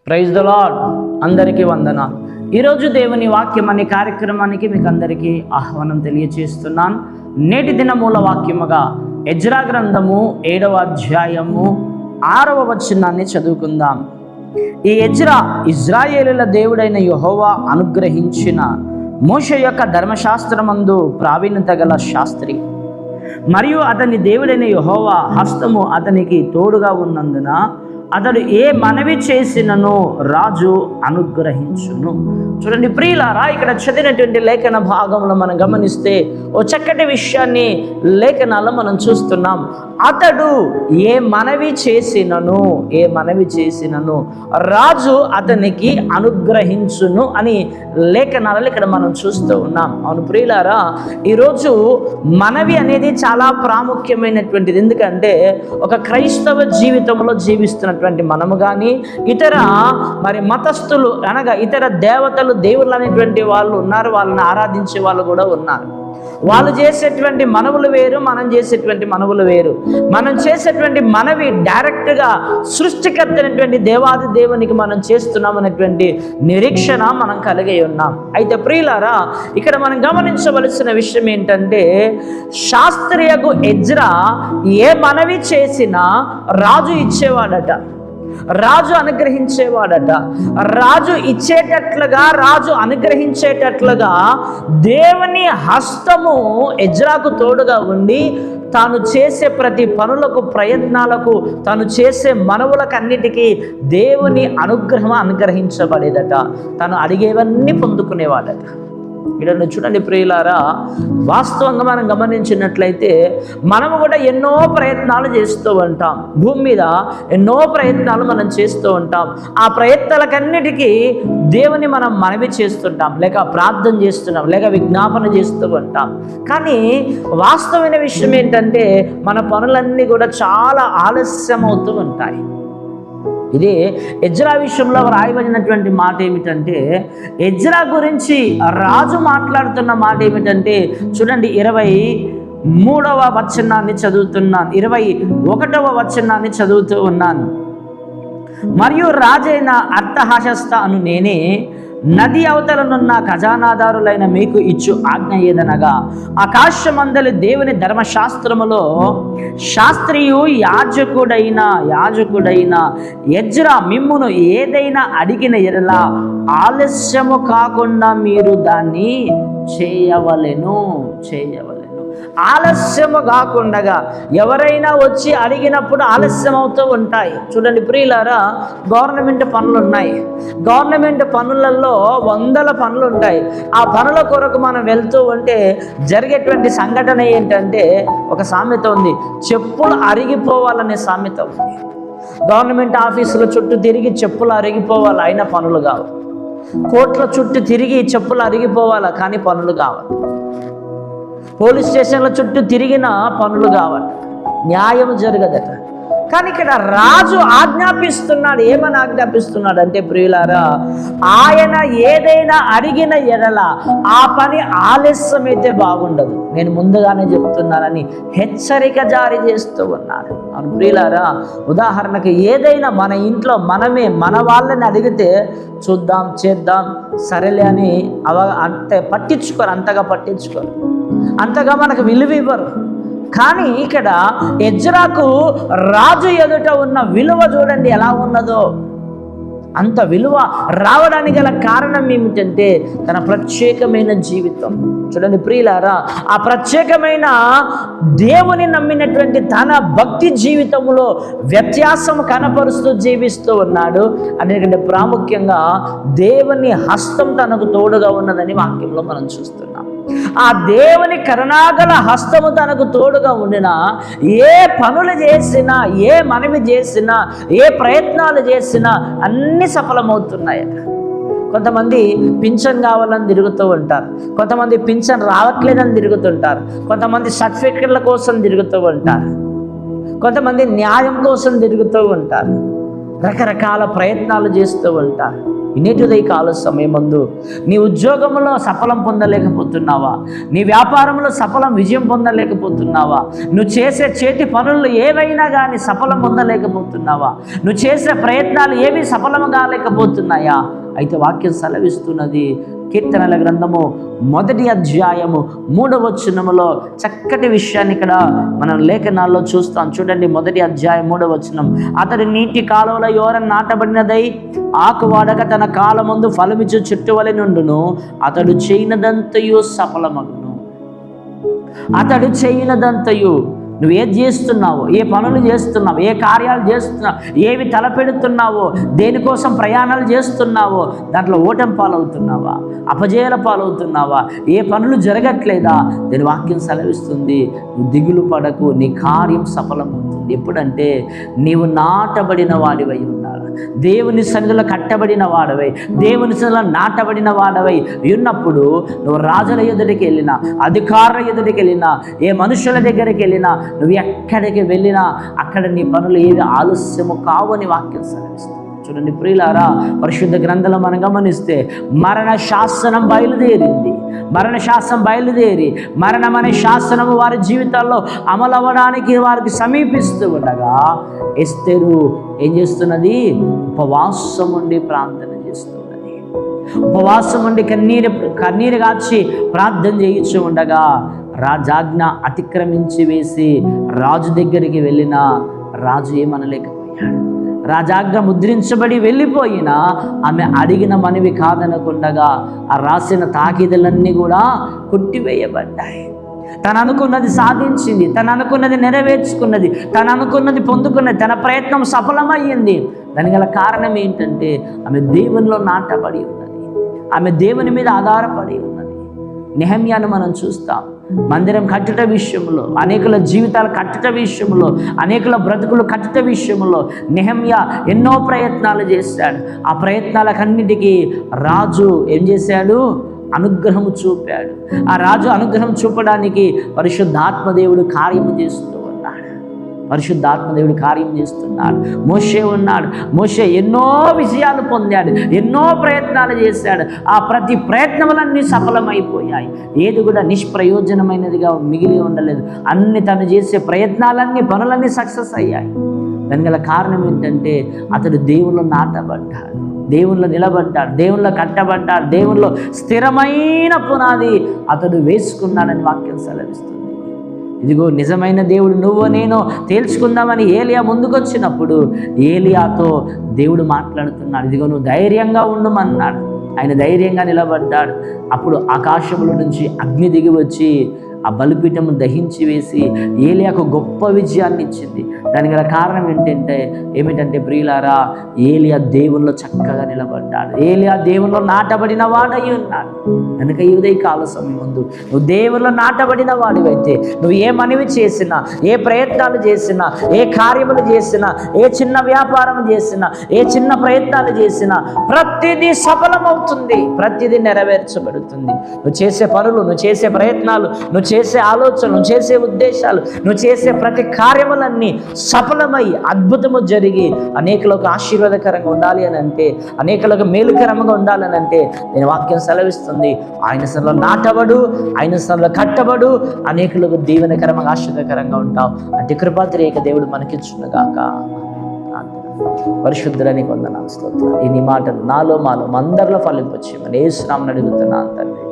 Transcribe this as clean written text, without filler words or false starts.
Praise the lord. అందరికీ వందనాలు. ఈరోజు దేవుని వాక్యం అనే కార్యక్రమానికి మీకు అందరికీ ఆహ్వానం తెలియచేస్తున్నాను. నేటి దిన మూల వాక్యముగా ఎజ్రా గ్రంథము 7వ అధ్యాయము 6వ వచనాన్ని చదువుకుందాం. ఈ ఎజ్రా ఇజ్రాయేలుల దేవుడైన యెహోవా అనుగ్రహించిన మోషే యొక్క ధర్మశాస్త్రమందు ప్రావీణ్యత గల శాస్త్రి మరియు అతని దేవుడైన యెహోవా హస్తము అతనికి తోడుగా ఉన్నందున అతడు ఏ మనవి చేసినను రాజు అనుగ్రహించును. చూడండి ప్రియులారా, ఇక్కడ చదివినటువంటి లేఖన భాగంలో మనం గమనిస్తే ఓ చక్కటి విషయాన్ని లేఖనాల్లో మనం చూస్తున్నాం. అతడు ఏ మనవి చేసినను రాజు అతనికి అనుగ్రహించును అని లేఖనాలలో ఇక్కడ మనం చూస్తూ ఉన్నాం. అవును ప్రియులారా, ఈరోజు మనవి అనేది చాలా ప్రాముఖ్యమైనటువంటిది. ఎందుకంటే ఒక క్రైస్తవ జీవితంలో జీవిస్తున్నటువంటి మనము కానీ ఇతర మతస్థులు అనగా ఇతర దేవతలు దేవుళ్ళు అనేటువంటి వాళ్ళు ఉన్నారు, వాళ్ళని ఆరాధించే వాళ్ళు కూడా ఉన్నారు. వాళ్ళు చేసేటువంటి మనవులు వేరు, మనం చేసేటువంటి మనవులు వేరు. మనం చేసేటువంటి మనవి డైరెక్ట్గా సృష్టికర్త అయినటువంటి దేవాది దేవునికి మనం చేస్తున్నామనేటువంటి నిరీక్షణ మనం కలిగి ఉన్నాం. అయితే ప్రియులారా, ఇక్కడ మనం గమనించవలసిన విషయం ఏంటంటే, శాస్త్రియకు ఎజ్రా ఏ మనవి చేసినా రాజు ఇచ్చేవాడట, రాజు అనుగ్రహించేవాడట. రాజు ఇచ్చేటట్లుగా, రాజు అనుగ్రహించేటట్లుగా దేవుని హస్తము ఎజ్రాకు తోడుగా ఉండి తాను చేసే ప్రతి పనులకు, ప్రయత్నాలకు, తాను చేసే మనవులకు అన్నిటికీ దేవుని అనుగ్రహం అనుగ్రహించబడేదట. తాను అడిగేవన్నీ పొందుకునేవాడట. ఇక్కడ చూడండి ప్రియులారా, వాస్తవంగా మనం గమనించినట్లయితే మనము కూడా ఎన్నో ప్రయత్నాలు చేస్తూ ఉంటాం. భూమి మీద ఎన్నో ప్రయత్నాలు మనం చేస్తూ ఉంటాం. ఆ ప్రయత్నాలకన్నిటికీ దేవుని మనం మనవి చేస్తుంటాం, లేక ప్రార్థన చేస్తున్నాం, లేక విజ్ఞాపన చేస్తూ ఉంటాం. కానీ వాస్తవమైన విషయం ఏంటంటే, మన పనులన్నీ కూడా చాలా ఆలస్యం అవుతూ ఉంటాయి. ఇదే ఎజ్రా విషయంలో రాయబడినటువంటి మాట ఏమిటంటే, ఎజ్రా గురించి రాజు మాట్లాడుతున్న మాట ఏమిటంటే, చూడండి 23వ వచనాన్ని చదువుతున్నాను, 21వ వచనాన్ని చదువుతూ ఉన్నాను. మరియు రాజైన అర్తహషస్త అను నేనే నది అవతలనున్న ఖజానాదారులైన మీకు ఇచ్చు ఆజ్ఞ ఏదనగా, ఆకాశమందలి దేవుని ధర్మశాస్త్రములో శాస్త్రియు యాజకుడైన ఎజ్రా మిమ్మును ఏదైనా అడిగిన ఎడల ఆలస్యము కాకుండా మీరు దాన్ని చేయవలెను. ఆలస్యము కాకుండా ఎవరైనా వచ్చి అడిగినప్పుడు ఆలస్యం అవుతూ ఉంటాయి. చూడండి ప్రియులారా, గవర్నమెంట్ పనులు ఉన్నాయి. గవర్నమెంట్ పనులలో 100 పనులు ఉంటాయి. ఆ పనుల కొరకు మనం వెళ్తూ ఉంటే జరిగేటువంటి సంఘటన ఏంటంటే, ఒక సామెత ఉంది, చెప్పులు అరిగిపోవాలనే సామెత ఉంది. గవర్నమెంట్ ఆఫీసుల చుట్టూ తిరిగి చెప్పులు అరిగిపోవాలి, అయినా పనులు కావాలి. కోట్ల చుట్టూ తిరిగి చెప్పులు అరిగిపోవాలి, కానీ పనులు కావాలి. పోలీస్ స్టేషన్ల చుట్టూ తిరిగిన పనులు కావాలి, న్యాయం జరగదట. కానీ ఇక్కడ రాజు ఆజ్ఞాపిస్తున్నాడు. ఏమని ఆజ్ఞాపిస్తున్నాడు అంటే ప్రియులారా, ఆయన ఏదైనా అడిగిన ఎడల ఆ పని ఆలస్యమైతే బాగుండదు, నేను ముందుగానే చెప్తున్నానని హెచ్చరిక జారీ చేస్తూ ఉన్నాడు. అవును ప్రియులారా, ఉదాహరణకు ఏదైనా మన ఇంట్లో మనమే మన వాళ్ళని అడిగితే చూద్దాం, చేద్దాం, సరేలే అని అంతగా పట్టించుకోరు, అంతగా మనకు విలువ ఇవ్వరు. కానీ ఇక్కడ ఎజ్రాకు రాజు ఎదుట ఉన్న విలువ చూడండి ఎలా ఉన్నదో. అంత విలువ రావడానికి గల కారణం ఏమిటంటే తన ప్రత్యేకమైన జీవితం. చూడండి ప్రియులారా, ఆ ప్రత్యేకమైన దేవుని నమ్మినటువంటి తన భక్తి జీవితంలో వ్యత్యాసం కనపరుస్తూ జీవిస్తూ ఉన్నాడు. అందుకంటే ప్రాముఖ్యంగా దేవుని హస్తం తనకు తోడుగా ఉన్నదని వాక్యంలో మనం చూస్తున్నాం. ఆ దేవుని కరుణాగల హస్తము తనకు తోడుగా ఉండినా ఏ పనులు చేసినా, ఏ మనవి చేసినా, ఏ ప్రయత్నాలు చేసినా అన్ని సఫలమవుతున్నాయట. కొంతమంది పింఛన్ కావాలని తిరుగుతూ ఉంటారు, కొంతమంది పింఛన్ రావట్లేదని తిరుగుతుంటారు, కొంతమంది సర్టిఫికెట్ల కోసం తిరుగుతూ ఉంటారు, కొంతమంది న్యాయం కోసం తిరుగుతూ ఉంటారు, రకరకాల ప్రయత్నాలు చేస్తూ ఉంటారు. నేటి ఉదయకాల సమయమందు నీ ఉద్యోగంలో సఫలం పొందలేకపోతున్నావా? నీ వ్యాపారంలో విజయం పొందలేకపోతున్నావా? నువ్వు చేసే చేతి పనులు ఏవైనా కానీ సఫలం పొందలేకపోతున్నావా? నువ్వు చేసే ప్రయత్నాలు ఏవి సఫలం కాలేకపోతున్నాయా? అయితే వాక్యం సెలవిస్తున్నది, కీర్తనల గ్రంథము 1వ అధ్యాయము 3వ వచనములో చక్కటి విషయాన్ని ఇక్కడ మనం లేఖనాల్లో చూస్తాం. చూడండి, 1వ అధ్యాయం 3వ వచనం. అతడు నీటి కాలువల యోర నాటబడినదై ఆకువాడక తన కాలమందు ఫలమిచ్చు చెట్టు వలె నుండును. అతడు చేయనదంతయు సఫలమగును. అతడు చేయనదంతయు, నువ్వు ఏది చేస్తున్నావో, ఏ పనులు చేస్తున్నావు, ఏ కార్యాలు చేస్తున్నావు, ఏవి తలపెడుతున్నావో, దేనికోసం ప్రయాణాలు చేస్తున్నావో దాంట్లో ఓటమి పాలవుతున్నావా? అపజయాల పాలవుతున్నావా? ఏ పనులు జరగట్లేదా? దీని వాక్యం సెలవిస్తుంది, నువ్వు దిగులు పడకు, నీ కార్యం సఫలమవుతుంది. ఎప్పుడంటే నీవు నాటబడిన వాడివై ఉండాలి. దేవుని సన్నిధిలో కట్టబడిన వాడవై, దేవుని సన్నిధిలో నాటబడిన వాడవై ఉన్నప్పుడు నువ్వు రాజుల ఎదుటికి వెళ్ళినా, అధికారుల ఎదుటికి వెళ్ళినా, ఏ మనుషుల దగ్గరికి వెళ్ళినా, నువ్వు ఎక్కడికి వెళ్ళినా అక్కడ నీ పనులు ఏవి ఆలస్యము కావు అని వాక్యం సెలవిస్తుంది. చూడండి ప్రియులారా, పరిశుద్ధ గ్రంథంలో మనం గమనిస్తే మరణ శాసనం బయలుదేరింది. మరణ శాసనం బయలుదేరి మరణం అనే శాసనము వారి జీవితాల్లో అమలవ్వడానికి వారికి సమీపిస్తూ ఉండగా ఎస్తేరు ఏం చేస్తున్నది? ఉపవాసం ఉండి ప్రార్థన చేస్తున్నది. ఉపవాసం ఉండి కన్నీరు కాచి ప్రార్థన చేయించు ఉండగా రాజాజ్ఞ అతిక్రమించి వేసి రాజు దగ్గరికి వెళ్ళిన రాజు ఏమనలేకపోయాడు. రాజాజ్ఞ ముద్రించబడి వెళ్ళిపోయినా ఆమె అడిగిన మనవి కాదనకుండగా ఆ రాసిన తాకీదులన్నీ కూడా కొట్టివేయబడ్డాయి. తను అనుకున్నది సాధించింది, తను అనుకున్నది నెరవేర్చుకున్నది, తను అనుకున్నది పొందుకున్నది, తన ప్రయత్నం సఫలమయ్యింది. దానికి గల కారణం ఏంటంటే ఆమె దేవునిలో నాటబడి ఉన్నది, ఆమె దేవుని మీద ఆధారపడి ఉన్నది. నెహమ్యాను మనం చూస్తాం. మందిరం కట్టుట విషయంలో, అనేకుల జీవితాలు కట్టుట విషయంలో, అనేకుల బ్రతుకులు కట్టుట విషయంలో నెహమ్యా ఎన్నో ప్రయత్నాలు చేశాడు. ఆ ప్రయత్నాలకన్నిటికీ రాజు ఏం చేశాడు? అనుగ్రహం చూపాడు. ఆ రాజు అనుగ్రహం చూపడానికి పరిశుద్ధాత్మదేవుడు కార్యము చేస్తూ ఉన్నాడు. పరిశుద్ధాత్మదేవుడు కార్యం చేస్తున్నాడు. మోషే ఉన్నాడు. మోషే ఎన్నో విజయాలు పొందాడు, ఎన్నో ప్రయత్నాలు చేశాడు. ఆ ప్రతి ప్రయత్నములన్నీ సఫలమైపోయాయి. ఏది కూడా నిష్ప్రయోజనమైనదిగా మిగిలి ఉండలేదు. అన్ని తను చేసే ప్రయత్నాలన్నీ, పనులన్నీ సక్సెస్ అయ్యాయి. దాని గల కారణం ఏంటంటే అతడు దేవుల్లో నాటబడ్డాడు, దేవుల్లో నిలబడ్డాడు, దేవుల్లో కట్టబడ్డాడు, దేవుల్లో స్థిరమైన పునాది అతడు వేసుకున్నాడని వాక్యం సెలవిస్తుంది. ఇదిగో నిజమైన దేవుడు నువ్వు నేను తేల్చుకుందామని ఏలియా ముందుకొచ్చినప్పుడు ఏలియాతో దేవుడు మాట్లాడుతున్నాడు. ఇదిగో నువ్వు ధైర్యంగా ఉండమన్నాడు. ఆయన ధైర్యంగా నిలబడ్డాడు. అప్పుడు ఆకాశముల నుంచి అగ్ని దిగి వచ్చి ఆ బలిపీఠము దహించి వేసి ఏలియాకు గొప్ప విజయాన్ని ఇచ్చింది. దానికి గల కారణం ఏమిటంటే ప్రియులారా, ఏలియా దేవుల్లో చక్కగా నిలబడ్డాడు. ఏలియా దేవుల్లో నాటబడిన వాడై ఉన్నాడు. కనుక ఈ ఉదయకాల సమయం ముందు నువ్వు దేవుల్లో నాటబడిన వాడివైతే, నువ్వు ఏ మనవి చేసినా, ఏ ప్రయత్నాలు చేసినా, ఏ కార్యములు చేసినా, ఏ చిన్న వ్యాపారం చేసినా, ఏ చిన్న ప్రయత్నాలు చేసినా ప్రతిదీ సఫలమవుతుంది, ప్రతిదీ నెరవేర్చబడుతుంది. నువ్వు చేసే పనులు, నువ్వు చేసే ప్రయత్నాలు, నువ్వు చేసే ఆలోచనలు, నువ్వు చేసే ఉద్దేశాలు, నువ్వు చేసే ప్రతి కార్యములన్నీ సఫలమై అద్భుతము జరిగి అనేకులకు ఆశీర్వాదకరంగా ఉండాలి అని అంటే, అనేకులకు మేలుకరంగా ఉండాలని అంటే నేను వాక్యం సెలవిస్తుంది, ఆయన సన్నిధిలో నాటబడు, ఆయన సన్నిధిలో కట్టబడు, అనేకులకు దీవెనకరంగా ఆశీర్వాదకరంగా ఉంటావు. అంటే కృపాతిరేక దేవుడు మనకిచ్చునుగాక. పరిశుద్ధులని వందనాలు, స్తోత్రాలు. ఈ మాటలు నాలో మాలో అందరిలో ఫలింపచేయమని యేసు నామమున అడుగుతున్నాను తండ్రి.